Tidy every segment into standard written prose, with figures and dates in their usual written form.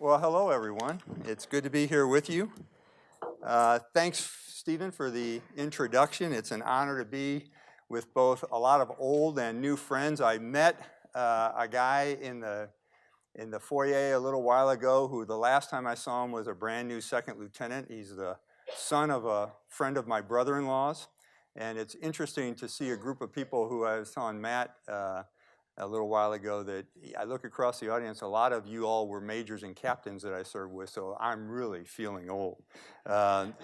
Well, hello, everyone. It's good to be here with you. Thanks, Stephen, for the introduction. It's an honor to be with both a lot of old and new friends. I met a guy in the foyer a little while ago who the last time I saw him was a brand new second lieutenant. He's the son of a friend of my brother-in-law's. And it's interesting to see a group of people who I was telling Matt a little while ago that I look across the audience, a lot of you all were majors and captains that I served with, so I'm really feeling old.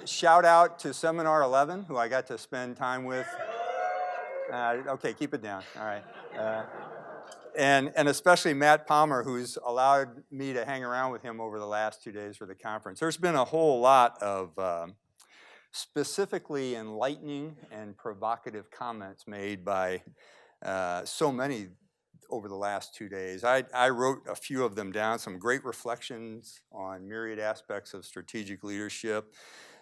Shout out to Seminar 11, who I got to spend time with. Okay, keep it down, all right. And especially Matt Palmer, who's allowed me to hang around with him over the last 2 days for the conference. There's been a whole lot of specifically enlightening and provocative comments made by so many over the last 2 days. I wrote a few of them down, some great reflections on myriad aspects of strategic leadership.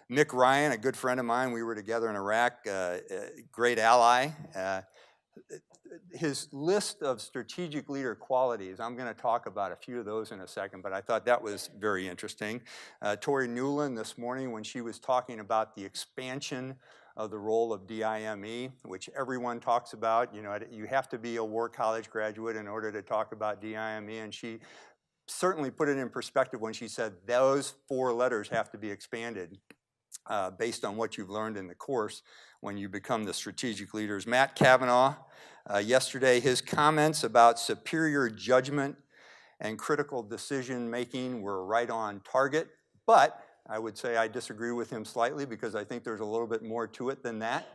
Nick Ryan, a good friend of mine, we were together in Iraq, great ally. His list of strategic leader qualities, I'm going to talk about a few of those in a second, but I thought that was very interesting. Tori Newland this morning, when she was talking about the expansion of the role of DIME, which everyone talks about. You know, you have to be a war college graduate in order to talk about DIME, and she certainly put it in perspective when she said those 4 letters have to be expanded based on what you've learned in the course when you become the strategic leaders. Matt Kavanaugh, yesterday, his comments about superior judgment and critical decision making were right on target, but I would say I disagree with him slightly because I think there's a little bit more to it than that.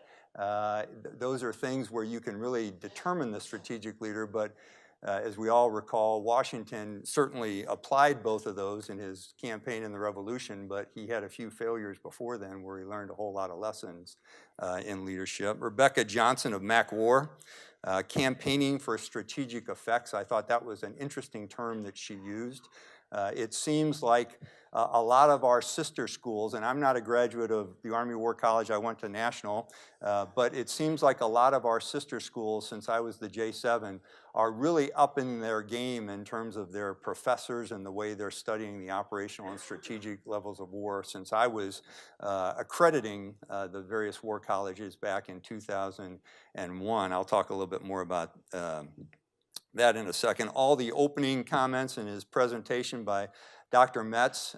Those are things where you can really determine the strategic leader, but as we all recall, Washington certainly applied both of those in his campaign in the Revolution, but he had a few failures before then where he learned a whole lot of lessons in leadership. Rebecca Johnson of MacWar, campaigning for strategic effects. I thought that was an interesting term that she used. It seems like a lot of our sister schools, and I'm not a graduate of the Army War College, I went to National, but it seems like a lot of our sister schools, since I was the J7, are really up in their game in terms of their professors and the way they're studying the operational and strategic levels of war, since I was accrediting the various war colleges back in 2001. I'll talk a little bit more about that in a second. All the opening comments in his presentation by Dr. Metz.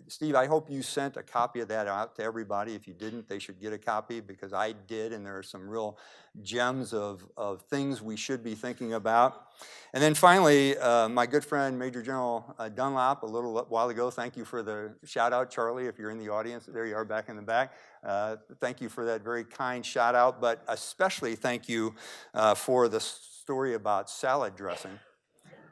Steve, I hope you sent a copy of that out to everybody. If you didn't, they should get a copy because I did, and there are some real gems of things we should be thinking about. And then finally, my good friend, Major General Dunlop, a little while ago, thank you for the shout out, Charlie, if you're in the audience. There you are back in the back. Thank you for that very kind shout out, but especially thank you for the story about salad dressing.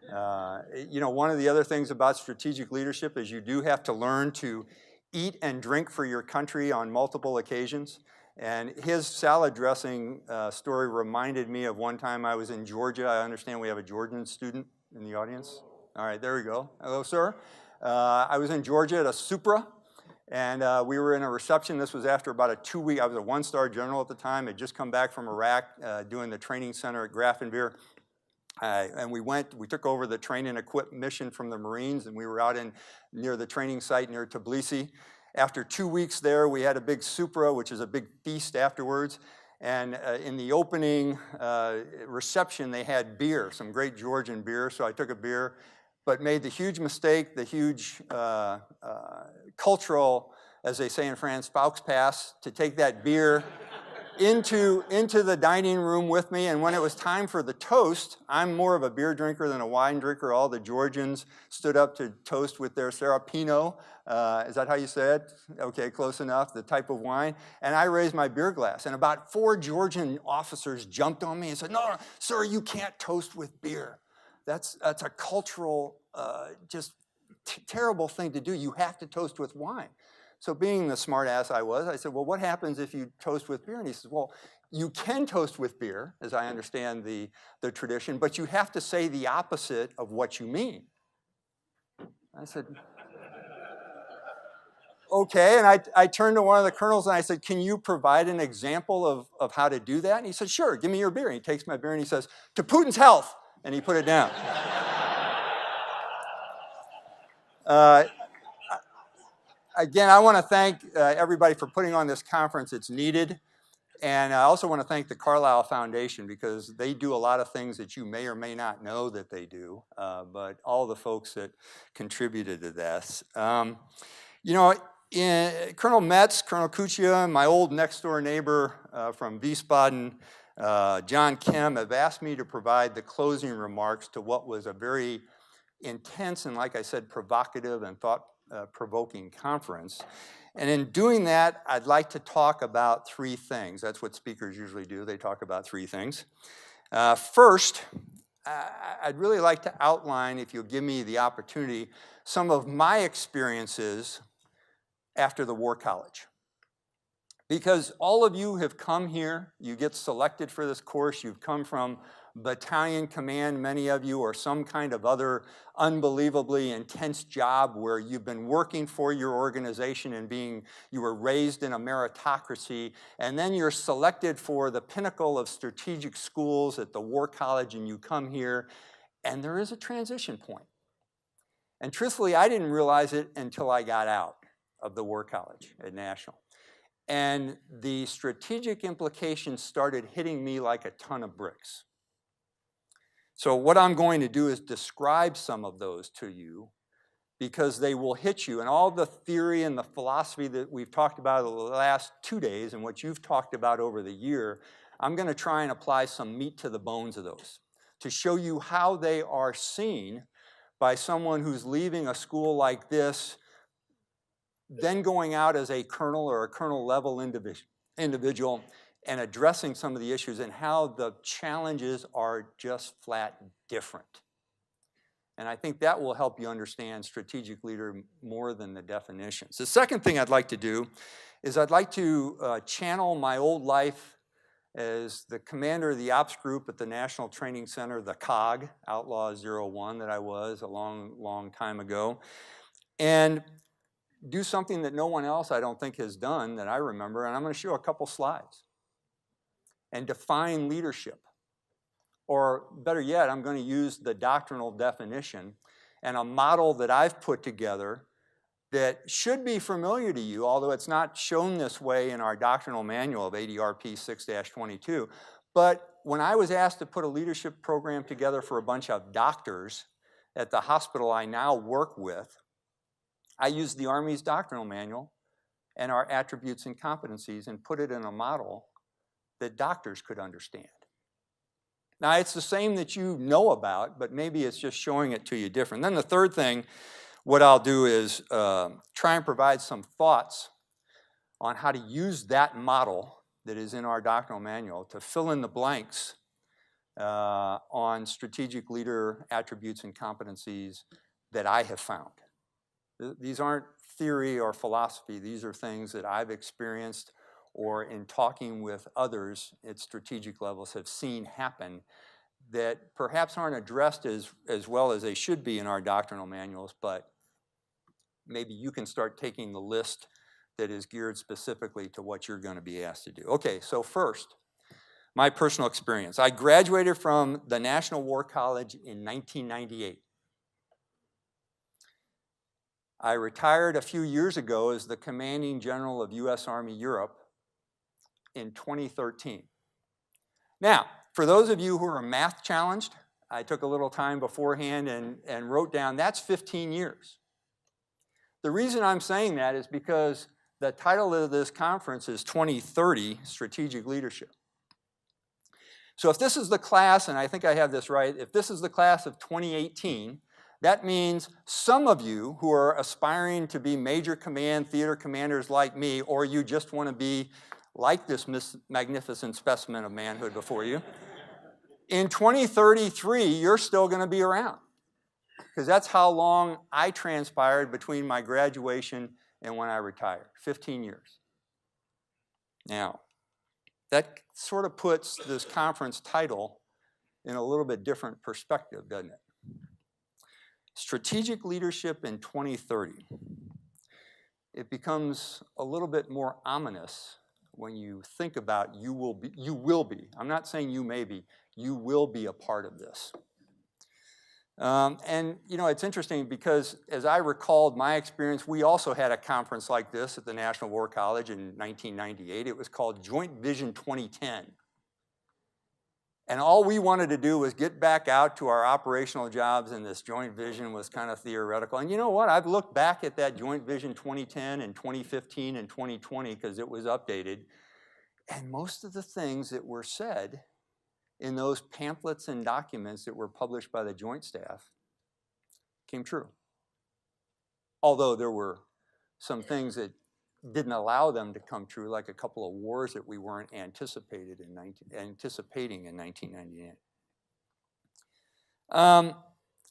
You know, one of the other things about strategic leadership is you do have to learn to eat and drink for your country on multiple occasions. And his salad dressing story reminded me of one time I was in Georgia. I understand we have a Georgian student in the audience. All right, there we go. Hello, sir. I was in Georgia at a Supra, and we were in a reception. This was after about a 2-week, I was a 1-star general at the time, had just come back from Iraq doing the training center at Grafenwehr. And we took over the train and equip mission from the Marines, and we were out near the training site near Tbilisi. After 2 weeks there, we had a big Supra, which is a big feast afterwards. And in the opening reception, they had beer, some great Georgian beer. So I took a beer, but made the huge mistake, the huge cultural, as they say in France, Volkspass, to take that beer into the dining room with me, and when it was time for the toast, I'm more of a beer drinker than a wine drinker. All the Georgians stood up to toast with their Serapino. Is that how you say it? Okay, close enough, the type of wine. And I raised my beer glass, and about 4 Georgian officers jumped on me and said, no, sir, you can't toast with beer. That's a cultural, just terrible thing to do. You have to toast with wine. So being the smart ass I was, I said, well, what happens if you toast with beer? And he says, well, you can toast with beer, as I understand the tradition, but you have to say the opposite of what you mean. I said, okay, and I turned to one of the colonels and I said, can you provide an example of how to do that? And he said, sure, give me your beer. And he takes my beer and he says, to Putin's health, and he put it down. Uh, Again, I want to thank everybody for putting on this conference. It's needed. And I also want to thank the Carlisle Foundation because they do a lot of things that you may or may not know that they do, but all the folks that contributed to this. You know, Colonel Metz, Colonel Kuchia, my old next door neighbor from Wiesbaden, John Kim, have asked me to provide the closing remarks to what was a very intense and, like I said, provocative and thought-provoking conference. And in doing that, I'd like to talk about three things. That's what speakers usually do. They talk about three things. First, I'd really like to outline, if you'll give me the opportunity, some of my experiences after the War College. Because all of you have come here, you get selected for this course, you've come from battalion command, many of you, or some kind of other unbelievably intense job where you've been working for your organization and you were raised in a meritocracy, and then you're selected for the pinnacle of strategic schools at the War College, and you come here, and there is a transition point. And truthfully, I didn't realize it until I got out of the War College at National. And the strategic implications started hitting me like a ton of bricks. So what I'm going to do is describe some of those to you because they will hit you. And all the theory and the philosophy that we've talked about the last 2 days and what you've talked about over the year, I'm going to try and apply some meat to the bones of those to show you how they are seen by someone who's leaving a school like this, then going out as a colonel or a colonel level individual and addressing some of the issues and how the challenges are just flat different. And I think that will help you understand strategic leader more than the definitions. The second thing I'd like to do is I'd like to channel my old life as the commander of the ops group at the National Training Center, the COG, Outlaw 01 that I was a long, long time ago, and do something that no one else I don't think has done that I remember, and I'm going to show a couple slides and define leadership. Or better yet, I'm going to use the doctrinal definition and a model that I've put together that should be familiar to you, although it's not shown this way in our doctrinal manual of ADRP 6-22. But when I was asked to put a leadership program together for a bunch of doctors at the hospital I now work with, I used the Army's doctrinal manual and our attributes and competencies and put it in a model that doctors could understand. Now, it's the same that you know about, but maybe it's just showing it to you different. Then the third thing, what I'll do is try and provide some thoughts on how to use that model that is in our doctrinal manual to fill in the blanks on strategic leader attributes and competencies that I have found. These aren't theory or philosophy. These are things that I've experienced or in talking with others at strategic levels have seen happen that perhaps aren't addressed as well as they should be in our doctrinal manuals, but maybe you can start taking the list that is geared specifically to what you're going to be asked to do. Okay, so first, my personal experience. I graduated from the National War College in 1998. I retired a few years ago as the commanding general of U.S. Army Europe in 2013. Now, for those of you who are math challenged, I took a little time beforehand and wrote down, that's 15 years. The reason I'm saying that is because the title of this conference is 2030 Strategic Leadership. So if this is the class, and I think I have this right, if this is the class of 2018, that means some of you who are aspiring to be major command theater commanders like me, or you just want to be like this magnificent specimen of manhood before you, in 2033, you're still going to be around. Because that's how long I transpired between my graduation and when I retired, 15 years. Now, that sort of puts this conference title in a little bit different perspective, doesn't it? Strategic Leadership in 2030. It becomes a little bit more ominous when you think about you will be, I'm not saying you may be, you will be a part of this. And you know, it's interesting because as I recalled my experience, we also had a conference like this at the National War College in 1998. It was called Joint Vision 2010. And all we wanted to do was get back out to our operational jobs, and this joint vision was kind of theoretical. And you know what? I've looked back at that Joint Vision 2010 and 2015 and 2020 because it was updated. And most of the things that were said in those pamphlets and documents that were published by the Joint Staff came true. Although there were some things that didn't allow them to come true, like a couple of wars that we weren't anticipating in 1998.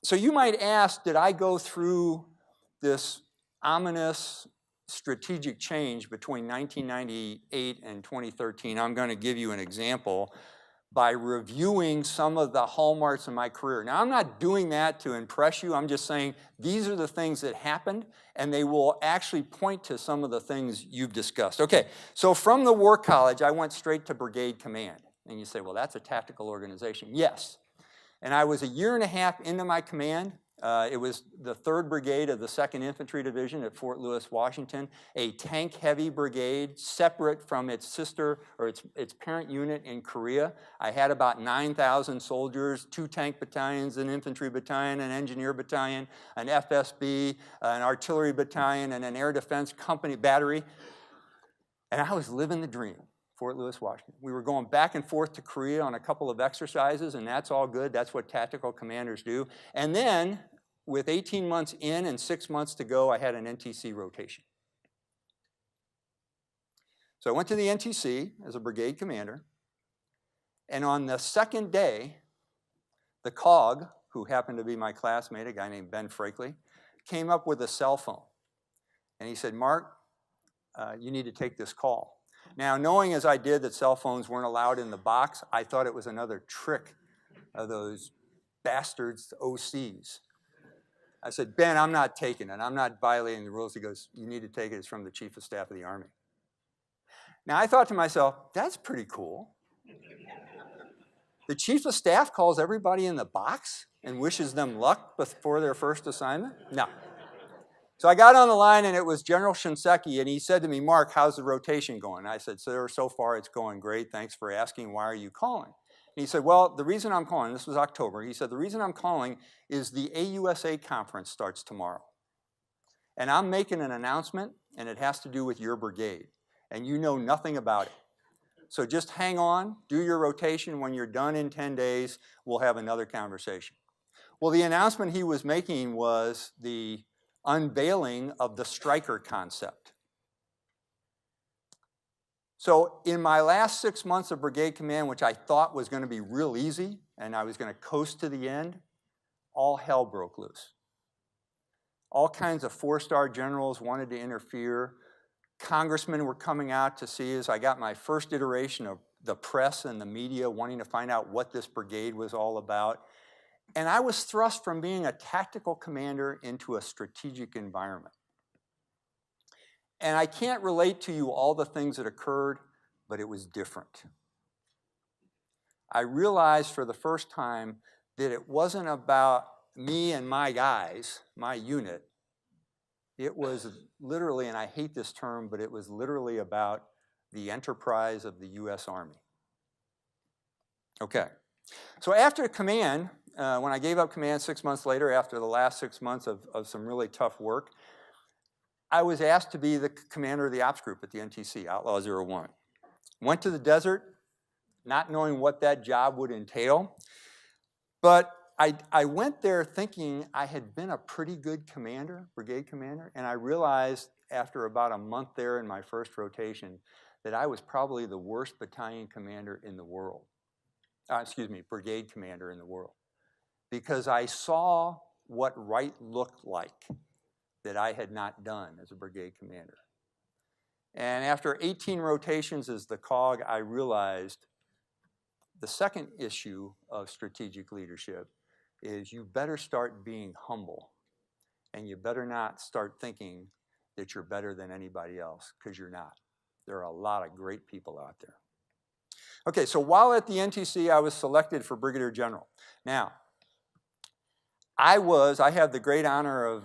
So you might ask, did I go through this ominous strategic change between 1998 and 2013? I'm going to give you an example by reviewing some of the hallmarks of my career. Now, I'm not doing that to impress you. I'm just saying these are the things that happened, and they will actually point to some of the things you've discussed. Okay, so from the War College, I went straight to Brigade Command. And you say, well, that's a tactical organization. Yes. And I was a year and a half into my command. It was the 3rd Brigade of the 2nd Infantry Division at Fort Lewis, Washington, a tank-heavy brigade separate from its sister or its parent unit in Korea. I had about 9,000 soldiers, 2 tank battalions, an infantry battalion, an engineer battalion, an FSB, an artillery battalion, and an air defense company battery. And I was living the dream. Fort Lewis, Washington. We were going back and forth to Korea on a couple of exercises, and that's all good. That's what tactical commanders do. And then, with 18 months in and 6 months to go, I had an NTC rotation. So I went to the NTC as a brigade commander, and on the 2nd day, the COG, who happened to be my classmate, a guy named Ben Frakley, came up with a cell phone. And he said, Mark, you need to take this call. Now, knowing as I did that cell phones weren't allowed in the box, I thought it was another trick of those bastards OCs. I said, Ben, I'm not taking it. I'm not violating the rules. He goes, you need to take it. It's from the Chief of Staff of the Army. Now, I thought to myself, that's pretty cool. The Chief of Staff calls everybody in the box and wishes them luck before their first assignment? No. So I got on the line, and it was General Shinseki, and he said to me, Mark, how's the rotation going? I said, sir, so far it's going great. Thanks for asking. Why are you calling? And he said, well, the reason I'm calling, this was October, he said, the reason I'm calling is the AUSA conference starts tomorrow. And I'm making an announcement, and it has to do with your brigade. And you know nothing about it. So just hang on, do your rotation. When you're done in 10 days, we'll have another conversation. Well, the announcement he was making was the unveiling of the striker concept. So in my last 6 months of brigade command, which I thought was going to be real easy, and I was going to coast to the end, all hell broke loose. All kinds of 4-star generals wanted to interfere. Congressmen were coming out to see us. I got my first iteration of the press and the media wanting to find out what this brigade was all about. And I was thrust from being a tactical commander into a strategic environment. And I can't relate to you all the things that occurred, but it was different. I realized for the first time that it wasn't about me and my guys, my unit. It was literally, and I hate this term, but it was literally about the enterprise of the U.S. Army. Okay. So after command, when I gave up command 6 months later, after the last 6 months of some really tough work, I was asked to be the commander of the ops group at the NTC, Outlaw 01. Went to the desert, not knowing what that job would entail, but I went there thinking I had been a pretty good commander, brigade commander, and I realized after about a month there in my first rotation that I was probably the worst battalion commander in the world. Brigade commander in the world. Because I saw what right looked like that I had not done as a brigade commander. And after 18 rotations as the COG, I realized the second issue of strategic leadership is you better start being humble, and you better not start thinking that you're better than anybody else, because you're not. There are a lot of great people out there. Okay, so while at the NTC, I was selected for Brigadier General. Now, I had the great honor of,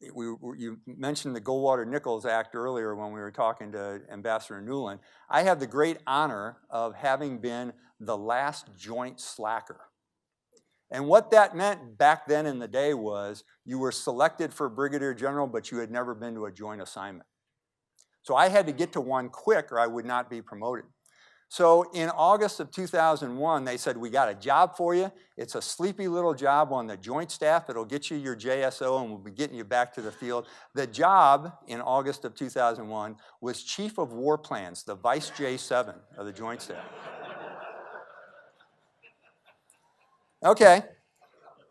you mentioned the Goldwater-Nichols Act earlier when we were talking to Ambassador Newland. I have the great honor of having been the last joint slacker. And what that meant back then in the day was you were selected for brigadier general, but you had never been to a joint assignment. So I had to get to one quick or I would not be promoted. So in August of 2001, they said, we got a job for you. It's a sleepy little job on the joint staff. It'll get you your JSO and we'll be getting you back to the field. The job in August of 2001 was Chief of War Plans, the Vice J7 of the joint staff. Okay,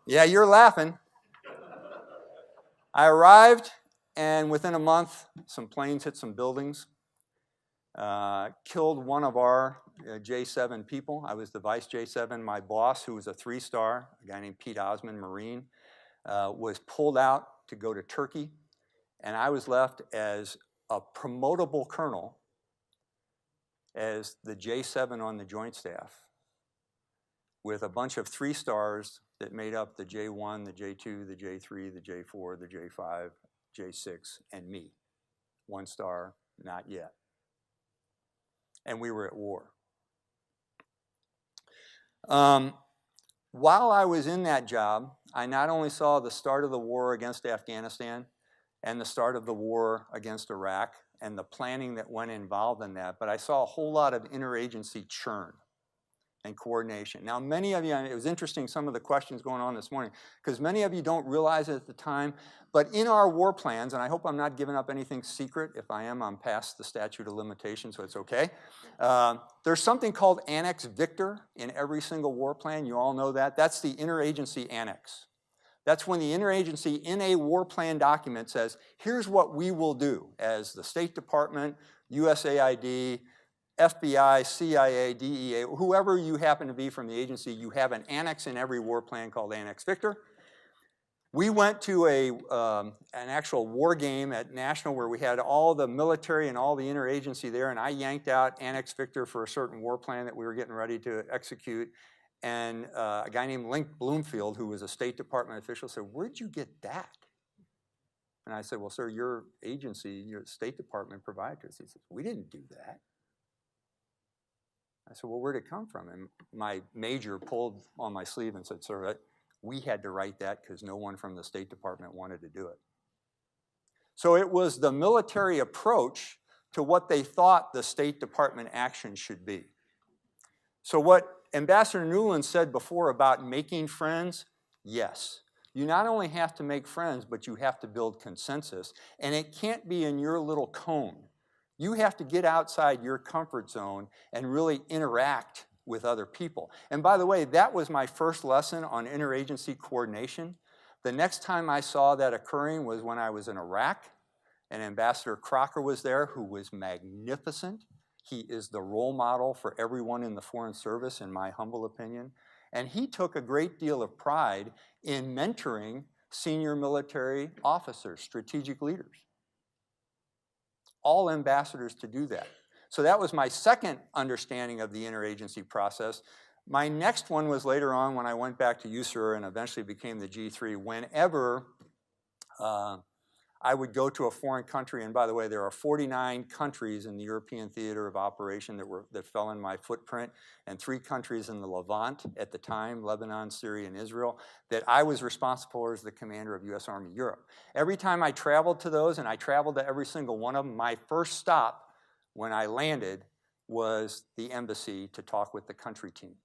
yeah, you're laughing. I arrived and within a month, some planes hit some buildings. Killed one of our J7 people. I was the Vice J7. My boss, who was a 3-star, a guy named Pete Osmond, Marine, was pulled out to go to Turkey. And I was left as a promotable colonel as the J7 on the joint staff with a bunch of 3-stars that made up the J1, the J2, the J3, the J4, the J5, J6, and me. 1-star, not yet. And we were at war. While I was in that job, I not only saw the start of the war against Afghanistan and the start of the war against Iraq and the planning that went involved in that, but I saw a whole lot of interagency churn and coordination. Now, many of you, it was interesting some of the questions going on this morning, because many of you don't realize it at the time, but in our war plans, and I hope I'm not giving up anything secret. If I am, I'm past the statute of limitations, so it's okay. There's something called Annex Victor in every single war plan. You all know that. That's the interagency annex. That's when the interagency in a war plan document says, here's what we will do as the State Department, USAID, FBI, CIA, DEA, whoever you happen to be from the agency, you have an annex in every war plan called Annex Victor. We went to an actual war game at National where we had all the military and all the interagency there, and I yanked out Annex Victor for a certain war plan that we were getting ready to execute. And a guy named Link Bloomfield, who was a State Department official, said, where'd you get that? And I said, well, sir, your agency, your State Department provided us. He said, we didn't do that. I said, well, where'd it come from? And my major pulled on my sleeve and said, sir, we had to write that because no one from the State Department wanted to do it. So it was the military approach to what they thought the State Department action should be. So what Ambassador Newland said before about making friends, yes. You not only have to make friends, but you have to build consensus. And it can't be in your little cone. You have to get outside your comfort zone and really interact with other people. And by the way, that was my first lesson on interagency coordination. The next time I saw that occurring was when I was in Iraq, and Ambassador Crocker was there, who was magnificent. He is the role model for everyone in the Foreign Service, in my humble opinion. And he took a great deal of pride in mentoring senior military officers, strategic leaders. All ambassadors to do that. So that was my second understanding of the interagency process. My next one was later on when I went back to USAWC and eventually became the G3. Whenever I would go to a foreign country, and by the way, there are 49 countries in the European theater of operation that fell in my footprint, and 3 countries in the Levant at the time, Lebanon, Syria, and Israel, that I was responsible for as the commander of U.S. Army Europe. Every time I traveled to those, and I traveled to every single one of them, my first stop when I landed was the embassy to talk with the country team.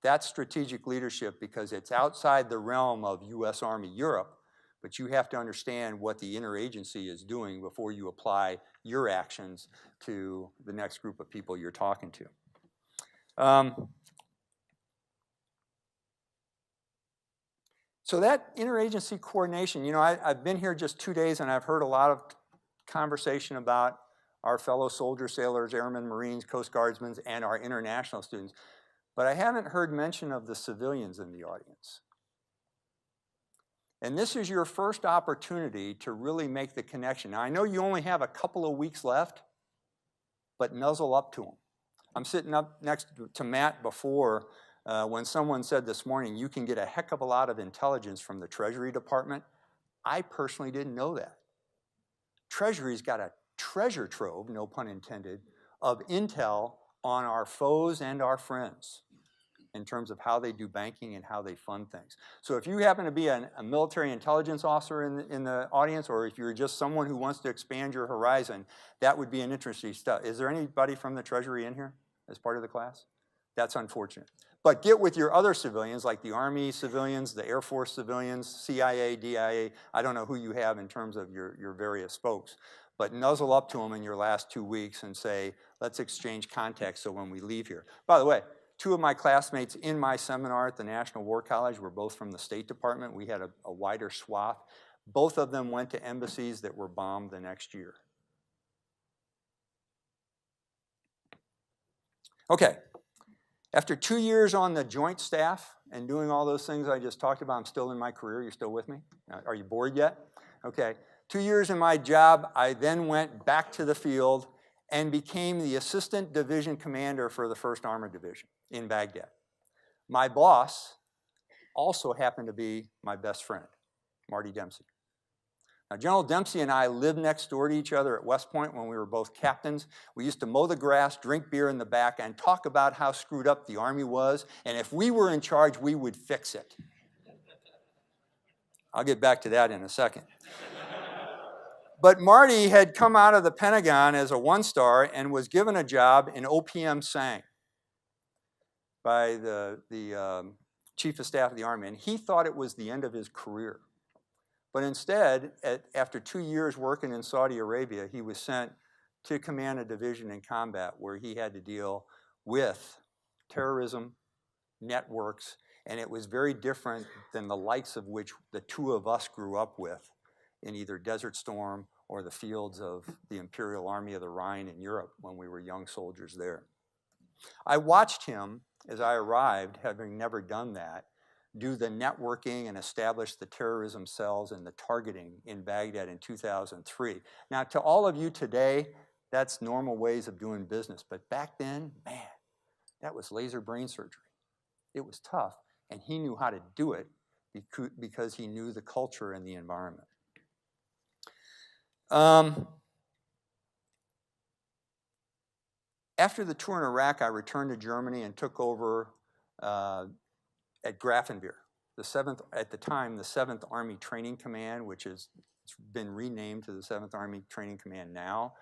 That's strategic leadership because it's outside the realm of U.S. Army Europe, but you have to understand what the interagency is doing before you apply your actions to the next group of people you're talking to. So that interagency coordination, you know, I've been here just 2 days and I've heard a lot of conversation about our fellow soldiers, sailors, airmen, Marines, Coast Guardsmen, and our international students. But I haven't heard mention of the civilians in the audience. And this is your first opportunity to really make the connection. Now, I know you only have a couple of weeks left, but nuzzle up to them. I'm sitting up next to Matt before When someone said this morning, you can get a heck of a lot of intelligence from the Treasury Department, I personally didn't know that. Treasury's got a treasure trove, no pun intended, of intel on our foes and our friends in terms of how they do banking and how they fund things. So if you happen to be a military intelligence officer in the audience, or if you're just someone who wants to expand your horizon, that would be an interesting stuff. Is there anybody from the Treasury in here as part of the class? That's unfortunate. But get with your other civilians, like the Army civilians, the Air Force civilians, CIA, DIA, I don't know who you have in terms of your various folks, but nuzzle up to them in your last 2 weeks and say, let's exchange contacts so when we leave here. By the way, 2 of my classmates in my seminar at the National War College were both from the State Department. We had a wider swath. Both of them went to embassies that were bombed the next year. Okay. After 2 years on the joint staff and doing all those things I just talked about, I'm still in my career. You're still with me? Are you bored yet? Okay. 2 years in my job, I then went back to the field and became the assistant division commander for the 1st Armored Division in Baghdad. My boss also happened to be my best friend, Marty Dempsey. Now, General Dempsey and I lived next door to each other at West Point when we were both captains. We used to mow the grass, drink beer in the back, and talk about how screwed up the Army was, and if we were in charge, we would fix it. I'll get back to that in a second. But Marty had come out of the Pentagon as a 1-star and was given a job in OPM Sang by the Chief of Staff of the Army, and he thought it was the end of his career. But instead, after 2 years working in Saudi Arabia, he was sent to command a division in combat where he had to deal with terrorism, networks, and it was very different than the likes of which the 2 of us grew up with in either Desert Storm or the fields of the Imperial Army of the Rhine in Europe when we were young soldiers there. I watched him, as I arrived, having never done that, do the networking and establish the terrorism cells and the targeting in Baghdad in 2003. Now, to all of you today, that's normal ways of doing business. But back then, man, that was laser brain surgery. It was tough, and he knew how to do it because he knew the culture and the environment. After the tour in Iraq, I returned to Germany and took over at Grafenwehr, at the time, the 7th Army Training Command, which has been renamed to the 7th Army Training Command now.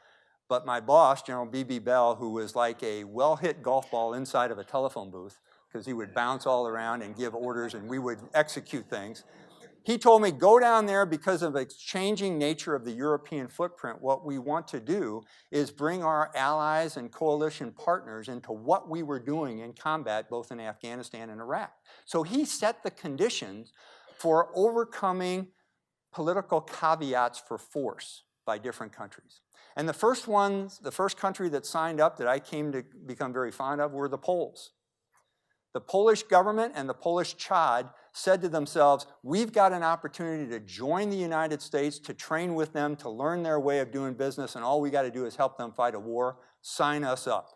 But my boss, General B.B. Bell, who was like a well-hit golf ball inside of a telephone booth, because he would bounce all around and give orders and we would execute things, he told me, go down there because of the changing nature of the European footprint. What we want to do is bring our allies and coalition partners into what we were doing in combat, both in Afghanistan and Iraq. So he set the conditions for overcoming political caveats for force by different countries. And the first country that signed up that I came to become very fond of were the Poles. The Polish government and the Polish Chad said to themselves, we've got an opportunity to join the United States, to train with them, to learn their way of doing business, and all we got to do is help them fight a war. Sign us up.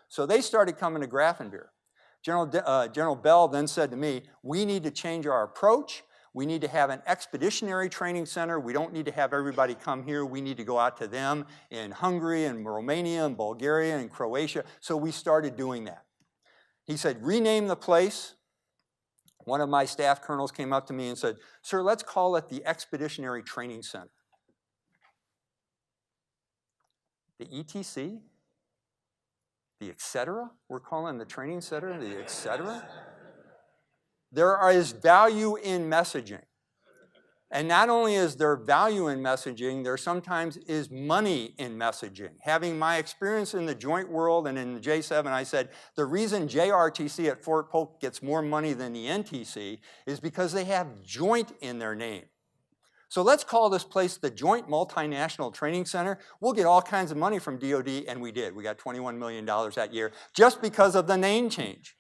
So they started coming to Grafenwehr. General Bell then said to me, we need to change our approach. We need to have an expeditionary training center. We don't need to have everybody come here. We need to go out to them in Hungary and Romania and Bulgaria and Croatia. So we started doing that. He said, rename the place. One of my staff colonels came up to me and said, sir, let's call it the Expeditionary Training Center. The ETC? The etc.? We're calling the training center the etc.? There is value in messaging. And not only is there value in messaging, there sometimes is money in messaging. Having my experience in the joint world and in the J7, I said, the reason JRTC at Fort Polk gets more money than the NTC is because they have joint in their name. So let's call this place the Joint Multinational Training Center. We'll get all kinds of money from DOD, and we did. We got $21 million that year just because of the name change.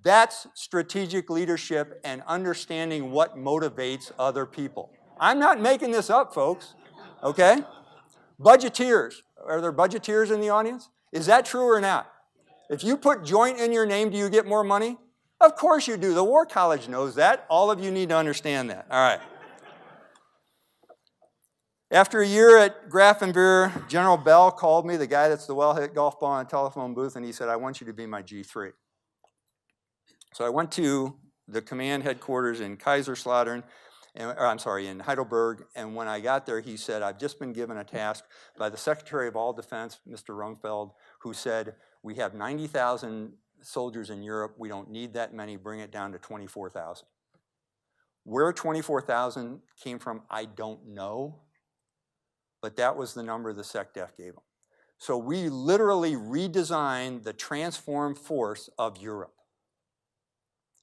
That's strategic leadership and understanding what motivates other people. I'm not making this up, folks, okay? Budgeteers. Are there budgeteers in the audience? Is that true or not? If you put joint in your name, do you get more money? Of course you do. The War College knows that. All of you need to understand that. All right. After a year at Grafenwehr, General Bell called me, the guy that's the well-hit golf ball in a telephone booth, and he said, I want you to be my G3. So I went to the command headquarters in Kaiserslautern, in Heidelberg, and when I got there, he said, I've just been given a task by the Secretary of All Defense, Mr. Rungfeld, who said, we have 90,000 soldiers in Europe, we don't need that many, bring it down to 24,000. Where 24,000 came from, I don't know, but that was the number the SecDef gave them. So we literally redesigned the transformed force of Europe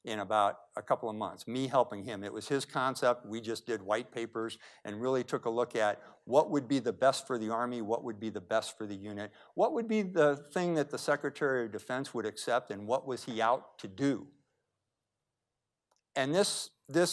in about a couple of months, me helping him. It was his concept. We just did white papers and really took a look at what would be the best for the Army, what would be the best for the unit, what would be the thing that the Secretary of Defense would accept, and what was he out to do. And this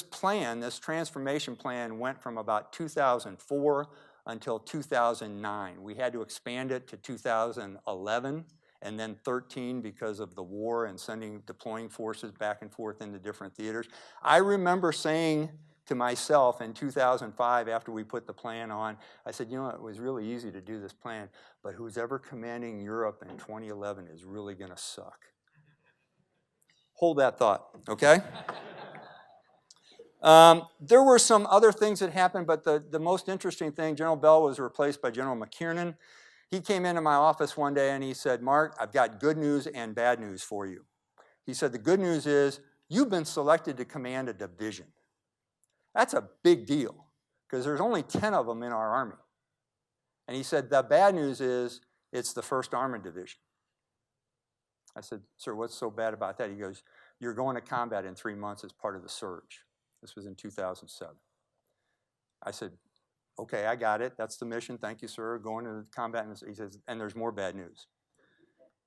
plan, this transformation plan, went from about 2004 until 2009. We had to expand it to 2011. And then 13 because of the war and deploying forces back and forth into different theaters. I remember saying to myself in 2005 after we put the plan on, I said, you know, it was really easy to do this plan, but who's ever commanding Europe in 2011 is really gonna suck. Hold that thought, okay? There were some other things that happened, but the most interesting thing, General Bell was replaced by General McKiernan. He came into my office one day and he said, Mark, I've got good news and bad news for you. He said, the good news is you've been selected to command a division. That's a big deal because there's only 10 of them in our Army. And he said, the bad news is it's the 1st Armored Division. I said, sir, what's so bad about that? He goes, you're going to combat in 3 months as part of the surge. This was in 2007. I said, okay, I got it. That's the mission. Thank you, sir. Going to combat. He says, and there's more bad news.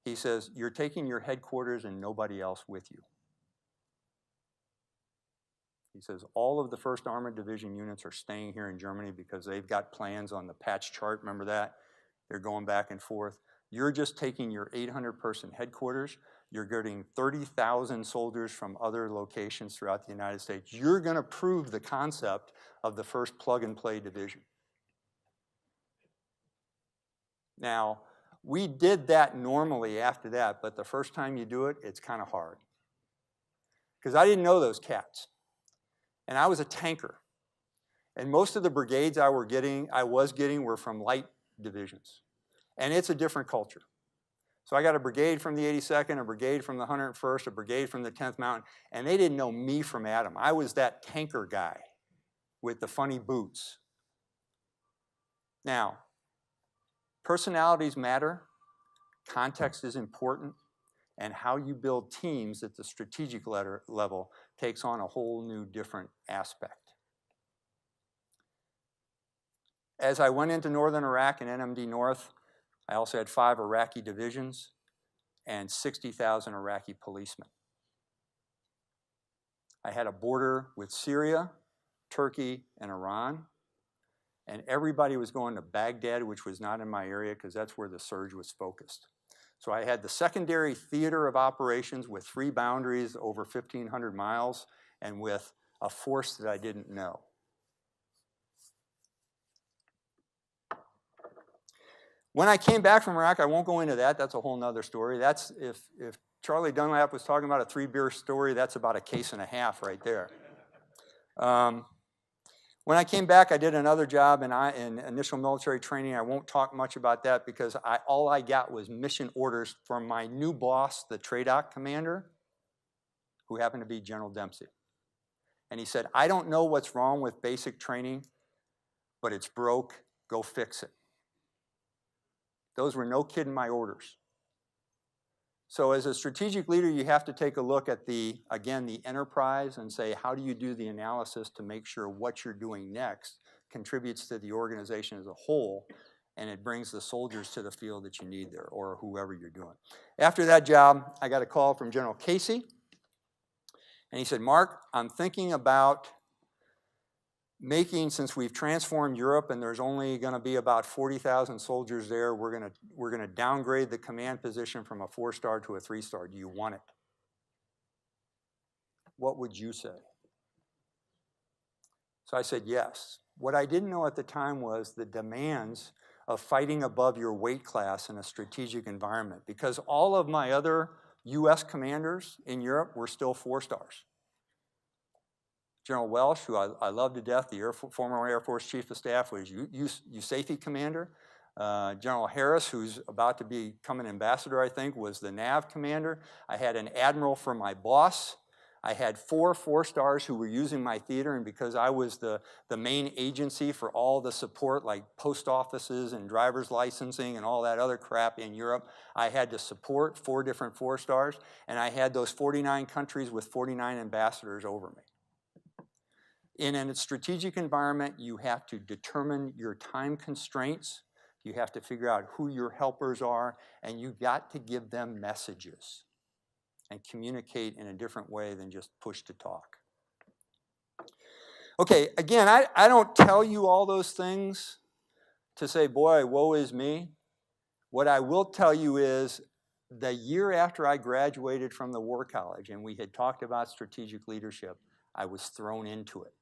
He says, you're taking your headquarters and nobody else with you. He says, all of the 1st Armored Division units are staying here in Germany because they've got plans on the patch chart. Remember that? They're going back and forth. You're just taking your 800-person headquarters. You're getting 30,000 soldiers from other locations throughout the United States. You're going to prove the concept of the 1st plug-and-play division. Now, we did that normally after that, but the first time you do it, it's kind of hard. Because I didn't know those cats. And I was a tanker. And most of the brigades I was getting were from light divisions. And it's a different culture. So I got a brigade from the 82nd, a brigade from the 101st, a brigade from the 10th Mountain, and they didn't know me from Adam. I was that tanker guy with the funny boots. Now, personalities matter, context is important, and how you build teams at the strategic level takes on a whole new different aspect. As I went into northern Iraq and NMD North, I also had 5 Iraqi divisions and 60,000 Iraqi policemen. I had a border with Syria, Turkey, and Iran, and everybody was going to Baghdad, which was not in my area because that's where the surge was focused. So I had the secondary theater of operations with 3 boundaries over 1,500 miles and with a force that I didn't know. When I came back from Iraq, I won't go into that. That's a whole nother story. That's if Charlie Dunlap was talking about a 3-beer story, that's about a case and a half right there. When I came back, I did another job in initial military training. I won't talk much about that because all I got was mission orders from my new boss, the TRADOC commander, who happened to be General Dempsey. And he said, I don't know what's wrong with basic training, but it's broke. Go fix it. Those were no kidding my orders. So as a strategic leader, you have to take a look at again, the enterprise and say, how do you do the analysis to make sure what you're doing next contributes to the organization as a whole, and it brings the soldiers to the field that you need there, or whoever you're doing. After that job, I got a call from General Casey, and he said, Mark, I'm thinking about since we've transformed Europe and there's only going to be about 40,000 soldiers there, we're going to downgrade the command position from a 4-star to a 3-star. Do you want it? What would you say? So I said yes. What I didn't know at the time was the demands of fighting above your weight class in a strategic environment, because all of my other US commanders in Europe were still 4-stars. General Welsh, who I love to death, the former Air Force Chief of Staff, was USAWC commander. General Harris, who's about to become an ambassador, I think, was the NAV commander. I had an admiral for my boss. I had 4 4-stars who were using my theater, and because I was the main agency for all the support, like post offices and driver's licensing and all that other crap in Europe, I had to support 4 different 4-stars, and I had those 49 countries with 49 ambassadors over me. In a strategic environment, you have to determine your time constraints. You have to figure out who your helpers are, and you've got to give them messages and communicate in a different way than just push to talk. Okay, again, I don't tell you all those things to say, boy, woe is me. What I will tell you is the year after I graduated from the War College and we had talked about strategic leadership, I was thrown into it.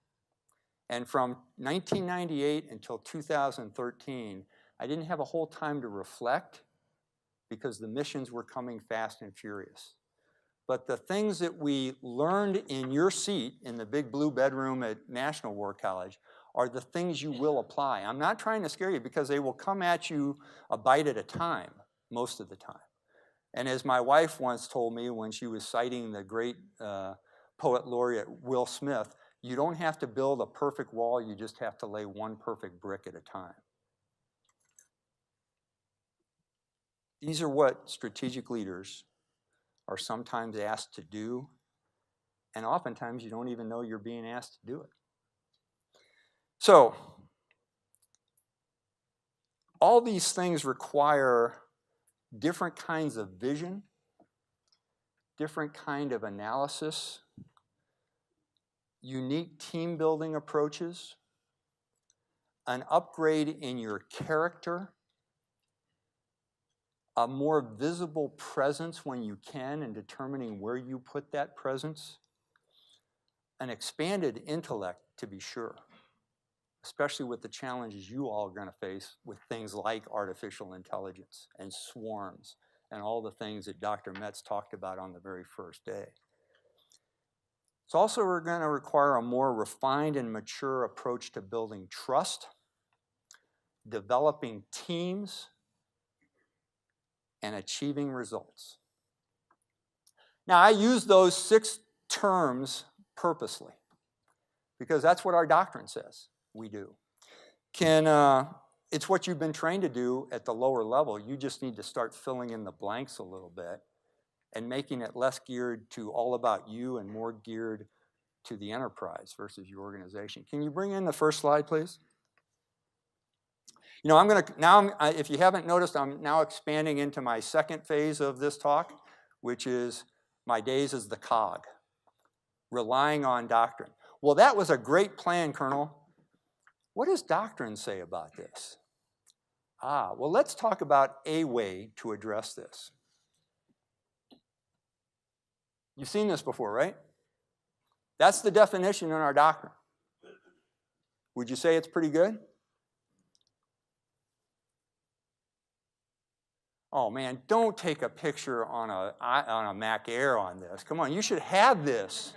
And from 1998 until 2013, I didn't have a whole time to reflect because the missions were coming fast and furious. But the things that we learned in your seat in the big blue bedroom at National War College are the things you will apply. I'm not trying to scare you because they will come at you a bite at a time, most of the time. And as my wife once told me when she was citing the great poet laureate Will Smith, you don't have to build a perfect wall, you just have to lay one perfect brick at a time. These are what strategic leaders are sometimes asked to do, and oftentimes you don't even know you're being asked to do it. So, all these things require different kinds of vision, different kind of analysis, unique team building approaches, an upgrade in your character, a more visible presence when you can in determining where you put that presence, an expanded intellect to be sure, especially with the challenges you all are going to face with things like artificial intelligence and swarms and all the things that Dr. Metz talked about on the very first day. It's also going to require a more refined and mature approach to building trust, developing teams, and achieving results. Now, I use those 6 terms purposely because that's what our doctrine says we do. It's what you've been trained to do at the lower level. You just need to start filling in the blanks a little bit and making it less geared to all about you and more geared to the enterprise versus your organization. Can you bring in the first slide, please? You know, if you haven't noticed, I'm now expanding into my second phase of this talk, which is my days as the cog, relying on doctrine. Well, that was a great plan, Colonel. What does doctrine say about this? Well, let's talk about a way to address this. You've seen this before, right? That's the definition in our doctrine. Would you say it's pretty good? Oh man, don't take a picture on a Mac Air on this. Come on, you should have this.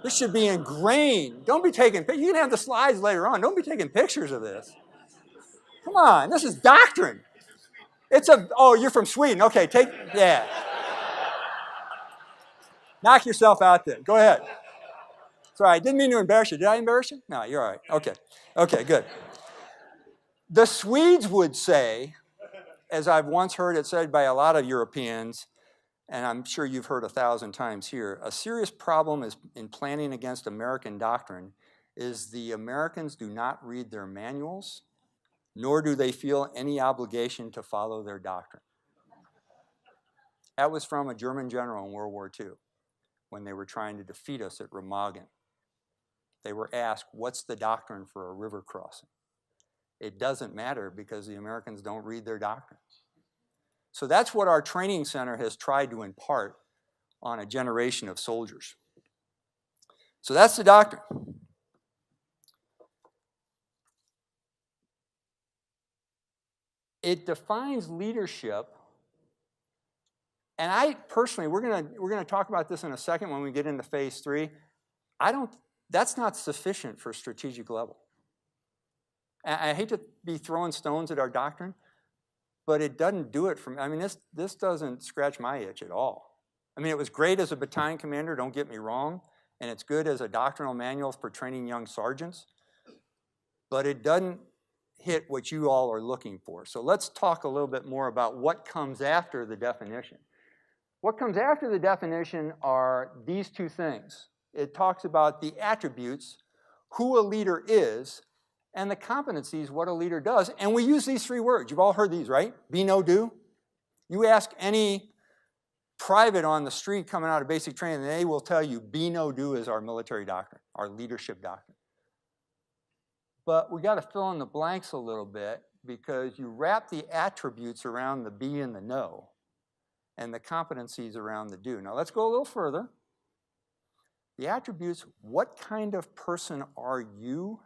This should be ingrained. Don't be taking pictures. You can have the slides later on. Don't be taking pictures of this. Come on, this is doctrine. Oh, you're from Sweden. Okay, yeah. Knock yourself out then. Go ahead. Sorry, I didn't mean to embarrass you. Did I embarrass you? No, you're all right. Okay, good. The Swedes would say, as I've once heard it said by a lot of Europeans, and I'm sure you've heard 1,000 times here, a serious problem is in planning against American doctrine is the Americans do not read their manuals, nor do they feel any obligation to follow their doctrine. That was from a German general in World War II when they were trying to defeat us at Remagen. They were asked, what's the doctrine for a river crossing? It doesn't matter because the Americans don't read their doctrines. So that's what our training center has tried to impart on a generation of soldiers. So that's the doctrine. It defines leadership. And I personally, we're gonna talk about this in a second when we get into phase 3. That's not sufficient for strategic level. And I hate to be throwing stones at our doctrine, but it doesn't do it from, I mean, this doesn't scratch my itch at all. I mean, it was great as a battalion commander, don't get me wrong, and it's good as a doctrinal manual for training young sergeants, but it doesn't hit what you all are looking for. So let's talk a little bit more about what comes after the definition. What comes after the definition are these two things. It talks about the attributes, who a leader is, and the competencies, what a leader does. And we use these 3 words. You've all heard these, right? Be, know, do. You ask any private on the street coming out of basic training, they will tell you be, know, do is our military doctrine, our leadership doctrine. But we got to fill in the blanks a little bit because you wrap the attributes around the be and the know, and the competencies around the do. Now let's go a little further. The attributes, what kind of person are you,